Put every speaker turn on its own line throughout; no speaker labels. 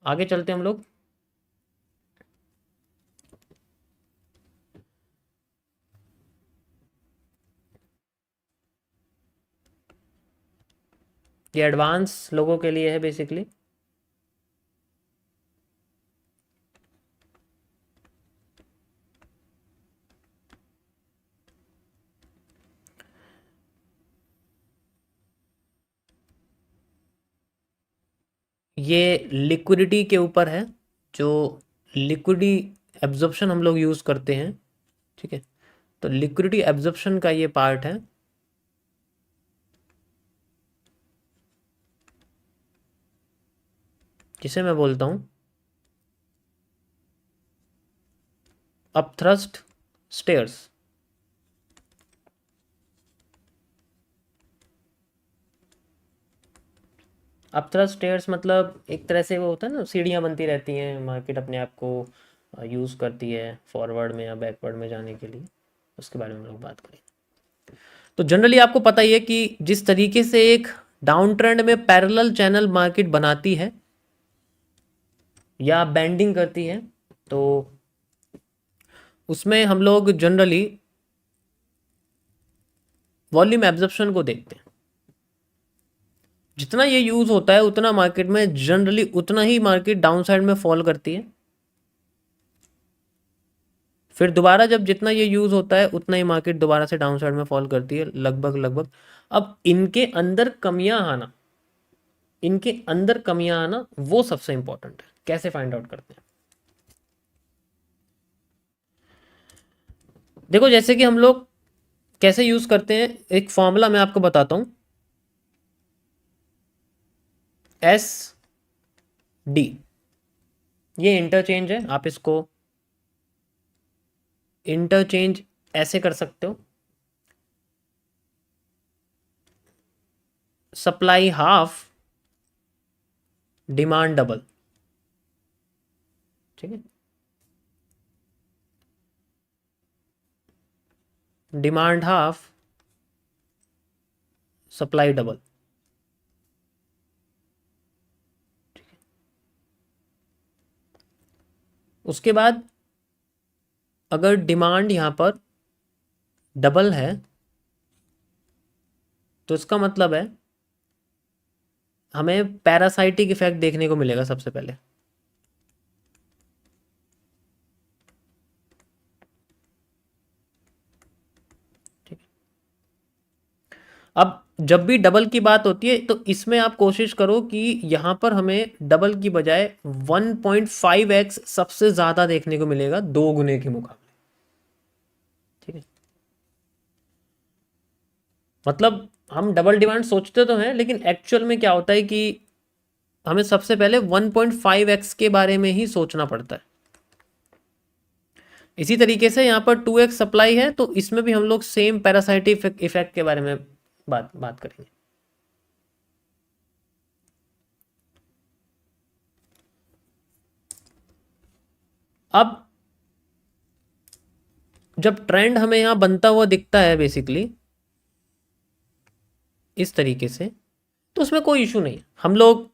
आगे चलते हैं हम लोग। ये एडवांस लोगों के लिए है बेसिकली। ये लिक्विडिटी के ऊपर है, जो लिक्विडिटी एब्जॉर्प्शन हम लोग यूज़ करते हैं। ठीक है, तो लिक्विडिटी एब्जॉर्प्शन का ये पार्ट है। जिसे मैं बोलता हूँ अपथ्रस्ट स्टेयर्स। अपथ्रस्ट स्टेयर्स मतलब एक तरह से वो होता है ना, सीढ़ियाँ बनती रहती हैं, मार्केट अपने आप को यूज़ करती है फॉरवर्ड में या बैकवर्ड में जाने के लिए। उसके बारे में हम लोग बात करें तो जनरली आपको पता ही है कि जिस तरीके से एक डाउन ट्रेंड में पैरेलल चैनल मार्केट बनाती है या बैंडिंग करती है, तो उसमें हम लोग जनरली वॉल्यूम एब्जॉर्प्शन को देखते हैं। जितना ये यूज होता है उतना मार्केट में जनरली उतना ही मार्केट डाउन साइड में फॉल करती है। फिर दोबारा जब जितना ये यूज होता है उतना ही मार्केट दोबारा से डाउन साइड में फॉल करती है, लगभग लगभग। अब इनके अंदर कमियां आना वो सबसे इंपॉर्टेंट है। कैसे फाइंड आउट करते हैं? देखो, जैसे कि हम लोग कैसे यूज करते हैं, एक फॉर्मूला मैं आपको बताता हूं। एस डी, ये इंटरचेंज है। आप इसको इंटरचेंज ऐसे कर सकते हो, सप्लाई हाफ, डिमांड डबल। ठीक है, डिमांड हाफ, सप्लाई डबल। उसके बाद अगर डिमांड यहां पर डबल है तो इसका मतलब है हमें पैरासाइटिक इफेक्ट देखने को मिलेगा सबसे पहले। ठीक है, अब जब भी डबल की बात होती है तो इसमें आप कोशिश करो कि यहां पर हमें डबल की बजाय 1.5x सबसे ज्यादा देखने को मिलेगा, 2 गुने के मुकाबले। ठीक है, मतलब हम डबल डिमांड सोचते तो हैं, लेकिन एक्चुअल में क्या होता है कि हमें सबसे पहले 1.5x के बारे में ही सोचना पड़ता है। इसी तरीके से यहाँ पर 2x सप्लाई है, तो इसमें भी हम लोग सेम पैरासाइटिक इफेक्ट के बारे में बात करेंगे। अब जब ट्रेंड हमें यहाँ बनता हुआ दिखता है बेसिकली इस तरीके से, तो उसमें कोई इशू नहीं है। हम लोग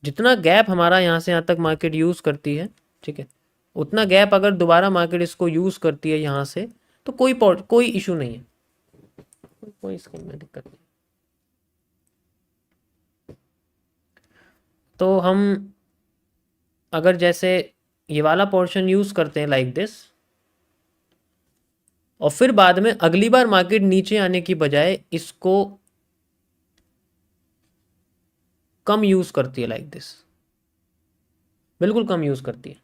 जितना गैप हमारा यहाँ से यहाँ तक मार्केट यूज़ करती है, ठीक है, उतना गैप अगर दोबारा मार्केट इसको यूज़ करती है यहाँ से, तो कोई इशू नहीं है, कोई इसके में दिक्कत नहीं। तो हम अगर जैसे ये वाला पोर्शन यूज़ करते हैं लाइक दिस, और फिर बाद में अगली बार मार्केट नीचे आने की बजाय इसको कम यूज़ करती है लाइक दिस, बिल्कुल कम यूज़ करती है,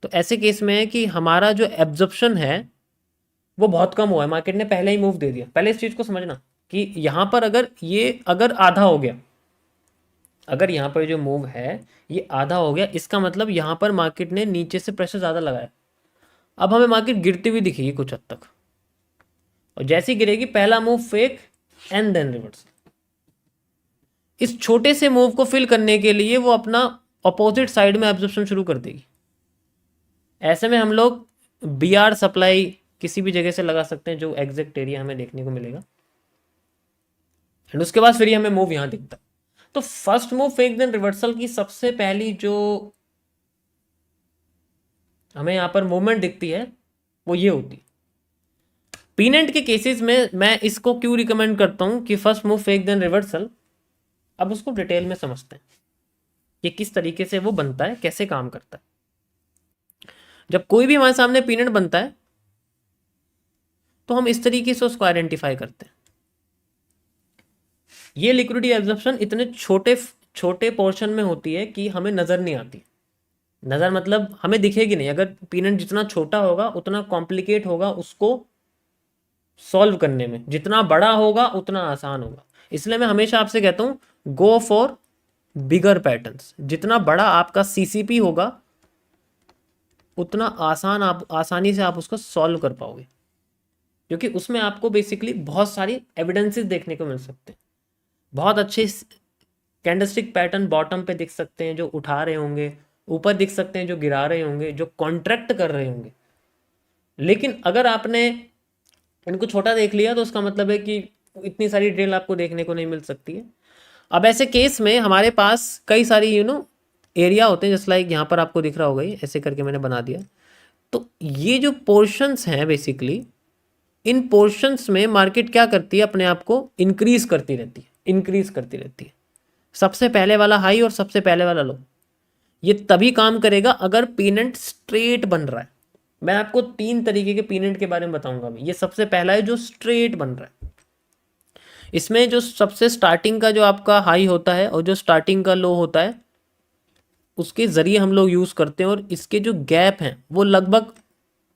तो ऐसे केस में है कि हमारा जो एब्जॉर्प्शन है वो बहुत कम हुआ है। मार्केट ने पहले ही मूव दे दिया। पहले इस चीज़ को समझना कि यहाँ पर अगर आधा हो गया, अगर यहाँ पर जो मूव है ये आधा हो गया, इसका मतलब यहाँ पर मार्केट ने नीचे से प्रेशर ज़्यादा लगाया। अब हमें मार्केट गिरती हुई दिखेगी कुछ हद तक, और जैसी गिरेगी पहला move fake and then reverse. इस छोटे से मूव को फिल करने के लिए वो अपना अपोजिट साइड में एब्जॉर्प्शन शुरू कर देगी। ऐसे में हम लोग बी आर सप्लाई किसी भी जगह से लगा सकते हैं जो एग्जैक्ट एरिया हमें देखने को मिलेगा, एंड उसके बाद फिर हमें मूव यहाँ दिखता है। तो first move fake then reversal की सबसे पहली जो हमें यहां पर मूवमेंट दिखती है वो ये होती है। पीनेंट के केसेस में मैं इसको क्यों रिकमेंड करता हूं कि first move fake then reversal. अब उसको डिटेल में समझते हैं ये किस तरीके से वो बनता है, कैसे काम करता है। जब कोई भी हमारे सामने पीनेंट बनता है तो हम इस तरीके से उसको आइडेंटिफाई करते हैं। ये लिक्विडिटी एब्जॉर्प्शन इतने छोटे छोटे पोर्शन में होती है कि हमें नजर नहीं आती। नजर मतलब हमें दिखेगी नहीं। अगर पीनेंट जितना छोटा होगा उतना कॉम्प्लिकेट होगा उसको सॉल्व करने में, जितना बड़ा होगा उतना आसान होगा। इसलिए मैं हमेशा आपसे कहता हूं गो फॉर बिगर पैटर्न्स। जितना बड़ा आपका सीसीपी होगा उतना आसानी से आप उसको सॉल्व कर पाओगे, क्योंकि उसमें आपको बेसिकली बहुत सारी एविडेंसेस देखने को मिल सकते हैं। बहुत अच्छे कैंडलस्टिक पैटर्न बॉटम पे दिख सकते हैं जो उठा रहे होंगे, ऊपर दिख सकते हैं जो गिरा रहे होंगे, जो कॉन्ट्रैक्ट कर रहे होंगे। लेकिन अगर आपने इनको छोटा देख लिया तो उसका मतलब है कि इतनी सारी डिटेल आपको देखने को नहीं मिल सकती है। अब ऐसे केस में हमारे पास कई सारी एरिया होते हैं, जस्ट लाइक यहाँ पर आपको दिख रहा होगा, ये ऐसे करके मैंने बना दिया। तो ये जो पोर्शंस हैं बेसिकली, इन पोर्शंस में मार्केट क्या करती है, अपने आप को इंक्रीज करती रहती है, इंक्रीज करती रहती है। सबसे पहले वाला हाई और सबसे पहले वाला लो, ये तभी काम करेगा अगर पीनेंट स्ट्रेट बन रहा है। मैं आपको 3 तरीके के पीनेंट के बारे में बताऊंगा अभी। ये सबसे पहला है जो स्ट्रेट बन रहा है। इसमें जो सबसे स्टार्टिंग का जो आपका हाई होता है और जो स्टार्टिंग का लो होता है उसके ज़रिए हम लोग यूज़ करते हैं। और इसके जो गैप हैं वो लगभग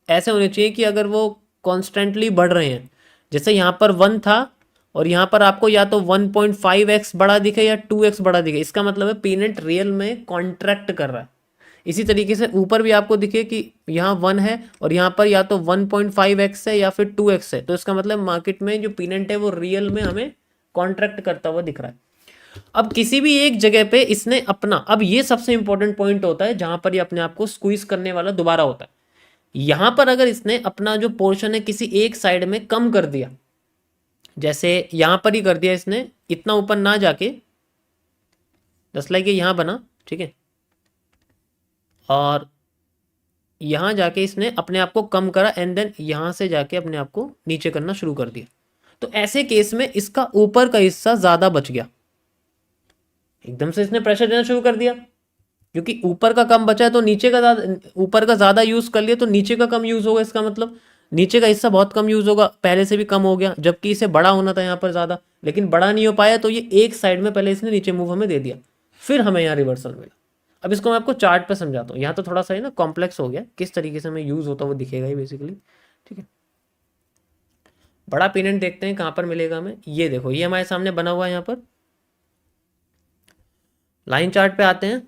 ऐसे होने चाहिए कि अगर वो कॉन्स्टेंटली बढ़ रहे हैं, जैसे यहाँ पर 1 था और यहाँ पर आपको या तो 1.5x बड़ा दिखे या 2x बड़ा दिखे, इसका मतलब है पीनेंट रियल में कॉन्ट्रैक्ट कर रहा है। इसी तरीके से ऊपर भी आपको दिखे कि यहाँ 1 है और यहाँ पर या तो 1.5x है या फिर 2x है, तो इसका मतलब मार्केट में जो पीनेंट है वो रियल में हमें कॉन्ट्रैक्ट करता हुआ दिख रहा है। अब किसी भी एक जगह पे इसने अपना, अब ये सबसे इंपॉर्टेंट पॉइंट होता है जहां पर ये अपने आप को स्क्वीज करने वाला दोबारा होता है। यहां पर अगर इसने अपना जो पोर्शन है किसी एक साइड में कम कर दिया, जैसे यहां पर ही कर दिया इसने, इतना ऊपर ना जाके, जस्ट लाइक ये यहां बना, ठीक है, और यहां जाके इसने अपने आप को कम करा एंड देन यहां से जाके अपने आप को नीचे करना शुरू कर दिया। तो ऐसे केस में इसका ऊपर का हिस्सा ज्यादा बच गया। एकदम से इसने प्रेशर देना शुरू कर दिया, क्योंकि ऊपर का कम बचा है तो नीचे का ज्यादा, ऊपर का ज्यादा यूज कर लिया तो नीचे का कम यूज होगा। इसका मतलब नीचे का हिस्सा बहुत कम यूज होगा, पहले से भी कम हो गया, जबकि इसे बड़ा होना था यहाँ पर ज्यादा, लेकिन बड़ा नहीं हो पाया। तो ये एक साइड में पहले इसने नीचे मूव हमें दे दिया, फिर हमें यहाँ रिवर्सल मिला। अब इसको मैं आपको चार्ट पे समझाता हूँ। यहाँ तो थोड़ा सा है ना कॉम्प्लेक्स हो गया, किस तरीके से हमें यूज होता वो दिखेगा ही बेसिकली, ठीक है। बड़ा पेनेंट देखते हैं कहाँ पर मिलेगा हमें। ये देखो, ये हमारे सामने बना हुआ है। यहाँ पर लाइन चार्ट पे आते हैं,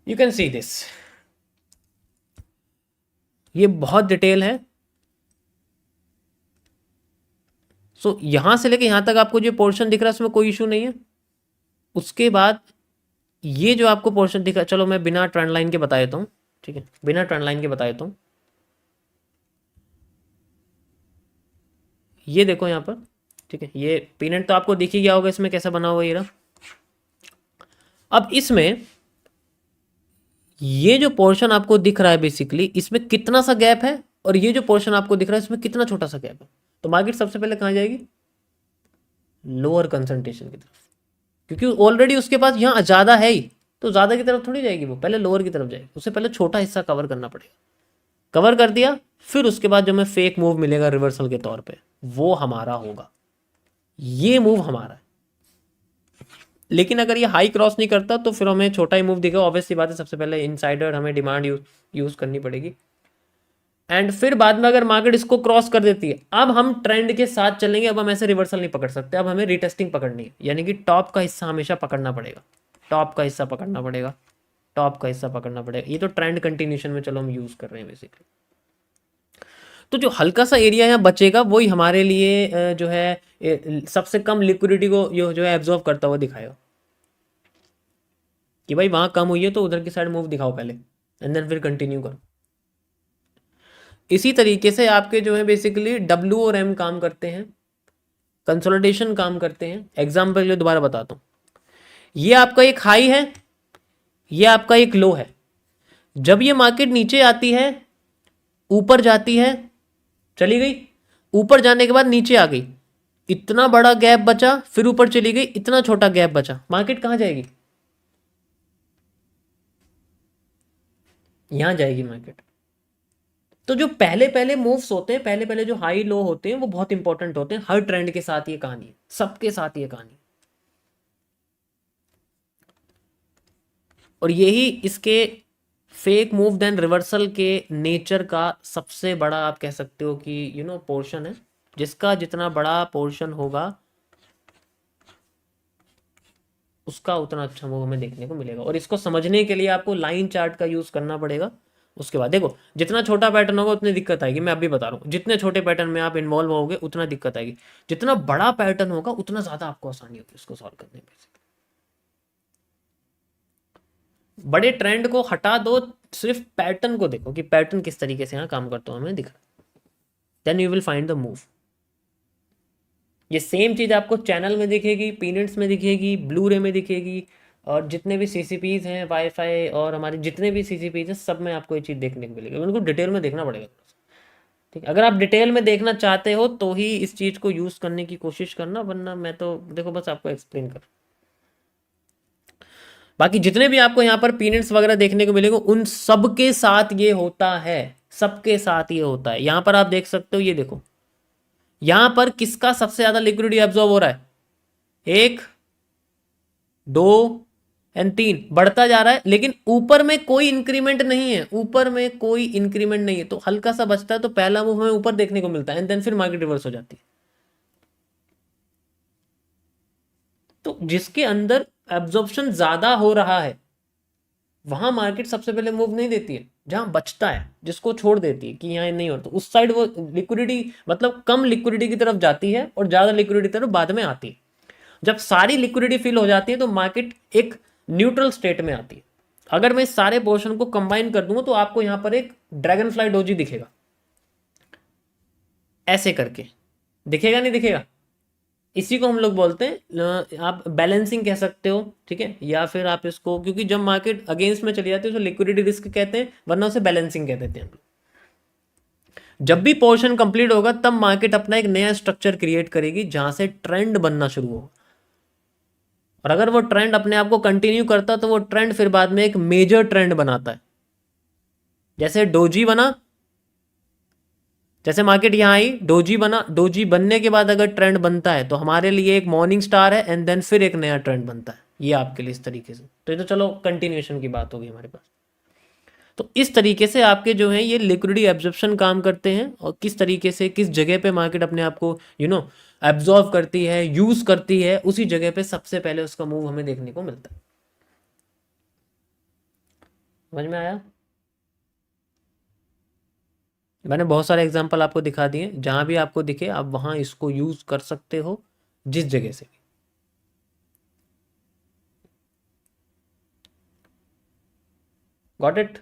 यू कैन सी दिस। ये बहुत डिटेल है। सो यहां से लेके यहां तक आपको जो पोर्शन दिख रहा है उसमें कोई इशू नहीं है। उसके बाद ये जो आपको पोर्शन दिखा, चलो मैं बिना ट्रेंड लाइन के बता देता हूँ, ठीक है, बिना ट्रेंड लाइन के बता देता हूँ। ये देखो यहाँ पर, ठीक है, ये पीनेंट तो आपको दिख ही गया होगा इसमें कैसा बना हुआ ये रहा। अब इसमें ये जो पोर्शन आपको दिख रहा है बेसिकली, इसमें कितना सा गैप है और ये जो पोर्शन आपको दिख रहा है इसमें कितना छोटा सा गैप है। तो मार्केट सबसे पहले कहाँ जाएगी, लोअर कंसंट्रेशन की तरफ, क्योंकि ऑलरेडी उसके पास यहाँ ज़्यादा है ही, तो ज़्यादा की तरफ थोड़ी जाएगी, वो पहले लोअर की तरफ जाएगी। उससे पहले छोटा हिस्सा कवर करना पड़ेगा। कवर कर दिया, फिर उसके बाद जो हमें फेक मूव मिलेगा रिवर्सल के तौर पे, वो हमारा होगा। ये मूव हमारा है। लेकिन अगर ये हाई क्रॉस नहीं करता तो फिर हमें छोटा ही मूव दिखेगा। ऑब्वियसली बात है, सबसे पहले इनसाइडर हमें डिमांड यूज करनी पड़ेगी। एंड फिर बाद में अगर मार्केट इसको क्रॉस कर देती है, अब हम ट्रेंड के साथ चलेंगे। अब हम ऐसे रिवर्सल नहीं पकड़ सकते, अब हमें रिटेस्टिंग पकड़नी है, यानी कि टॉप का हिस्सा हमेशा पकड़ना पड़ेगा, टॉप का हिस्सा पकड़ना पड़ेगा, टॉप का हिस्सा पकड़ना पड़ेगा। ये तो ट्रेंड कंटिन्यूशन में चलो हम यूज कर रहे हैं बेसिकली। तो जो हल्का सा एरिया यहाँ बचेगा वही हमारे लिए जो है सबसे कम लिक्विडिटी को जो है एब्जॉर्व करता हुआ दिखाएगा, कि भाई वहां कम हुई है तो उधर की साइड मूव दिखाओ पहले एंड देन फिर कंटिन्यू करो। इसी तरीके से आपके जो है बेसिकली W और M काम करते हैं। कंसोलिडेशन काम करते हैं। एग्जाम्पल के लिए दोबारा बताता हूँ, ये आपका एक हाई है, ये आपका एक लो है। जब ये मार्केट नीचे आती है, ऊपर जाती है, चली गई, ऊपर जाने के बाद नीचे आ गई, इतना बड़ा गैप बचा, फिर ऊपर चली गई, इतना छोटा गैप बचा, मार्केट कहां जाएगी? यहां जाएगी मार्केट। तो जो पहले पहले मूव्स होते हैं, पहले पहले जो हाई लो होते हैं, वो बहुत इंपॉर्टेंट होते हैं। हर ट्रेंड के साथ ये कहानी है, सबके साथ ये कहानी। और यही इसके फेक मूव देन रिवर्सल के नेचर का सबसे बड़ा आप कह सकते हो कि पोर्शन है। जिसका जितना बड़ा पोर्शन होगा उसका उतना अच्छा मूव हमें देखने को मिलेगा। और इसको समझने के लिए आपको लाइन चार्ट का यूज करना पड़ेगा। उसके बाद देखो, जितना छोटा पैटर्न होगा उतनी दिक्कत आएगी। मैं अभी बता रहा हूँ, जितने छोटे पैटर्न में आप इन्वॉल्व होगे उतना दिक्कत आएगी। जितना बड़ा पैटर्न होगा उतना ज्यादा आपको आसानी होगी उसको सॉल्व करने में। बड़े ट्रेंड को हटा दो, सिर्फ पैटर्न को देखो कि पैटर्न किस तरीके से यहाँ काम करता हूँ हमें दिख रहा, then you will find the move. ये सेम चीज आपको चैनल में दिखेगी, पीनट्स में दिखेगी, ब्लू रे में दिखेगी, और जितने भी सीसीपीज हैं, वाईफाई और हमारे जितने भी सीसीपीज हैं, सब में आपको ये चीज़ देखने को मिलेगी। उनको डिटेल में देखना पड़ेगा। ठीक है, अगर आप डिटेल में देखना चाहते हो तो ही इस चीज़ को यूज़ करने की कोशिश करना, वरना मैं तो देखो बस आपको एक्सप्लेन कर। बाकी जितने भी आपको यहाँ पर पीनट्स वगैरह देखने को मिलेंगे उन सब के साथ ये होता है, सबके साथ ये होता है। यहाँ पर आप देख सकते हो, ये देखो यहाँ पर किसका सबसे ज़्यादा लिक्विडिटी एब्जॉर्ब हो रहा है, 1 2 एंड 3 बढ़ता जा रहा है, लेकिन ऊपर में कोई इंक्रीमेंट नहीं है, ऊपर में कोई इंक्रीमेंट नहीं है, तो हल्का सा बचता है। तो पहला मूव हमें ऊपर देखने को मिलता है एंड देन फिर मार्केट रिवर्स हो जाती है। तो जिसके अंदर एब्जॉर्प्शन ज्यादा हो रहा है वहां मार्केट सबसे पहले मूव नहीं देती है, जहां बचता है जिसको छोड़ देती है कि यहाँ नहीं हो, तो उस साइड वो लिक्विडिटी मतलब कम लिक्विडिटी की तरफ जाती है और ज्यादा लिक्विडिटी की तरफ बाद में आती है। जब सारी लिक्विडिटी फिल हो जाती है तो मार्केट एक न्यूट्रल स्टेट में आती है। अगर मैं इस सारे पोर्शन को कंबाइन कर दूंगा तो आपको यहां पर एक ड्रैगन फ्लाई डोजी दिखेगा, ऐसे करके दिखेगा, नहीं दिखेगा? इसी को हम लोग बोलते हैं, आप बैलेंसिंग कह सकते हो, ठीक है, या फिर आप इसको, क्योंकि जब मार्केट अगेंस्ट में चली जाती है तो लिक्विडिटी रिस्क कहते हैं, वरना उसे बैलेंसिंग कह देते हैं हम लोग। जब भी पोर्शन कंप्लीट होगा तब मार्केट अपना एक नया स्ट्रक्चर क्रिएट करेगी जहां से ट्रेंड बनना शुरू होगा। और अगर वो ट्रेंड अपने आप को कंटिन्यू करता तो वो ट्रेंड फिर बाद में एक मेजर ट्रेंड बनाता है। जैसे डोजी बना, जैसे मार्केट यहाँ आई, डोजी बना, डोजी बनने के बाद अगर ट्रेंड बनता है तो हमारे लिए एक मॉर्निंग स्टार है एंड देन फिर एक नया ट्रेंड बनता है। ये आपके लिए इस तरीके से, तो ये तो चलो कंटिन्यूएशन की बात होगी हमारे पास। तो इस तरीके से आपके जो है ये लिक्विडिटी एब्जॉर्प्शन काम करते हैं, और किस तरीके से किस जगह पे मार्केट अपने आप को एब्जॉर्व करती है, यूज करती है, उसी जगह पे सबसे पहले उसका मूव हमें देखने को मिलता है। समझ में आया? मैंने बहुत सारे एग्जांपल आपको दिखा दिए, जहां भी आपको दिखे आप वहां इसको यूज कर सकते हो, जिस जगह से भी। Got it?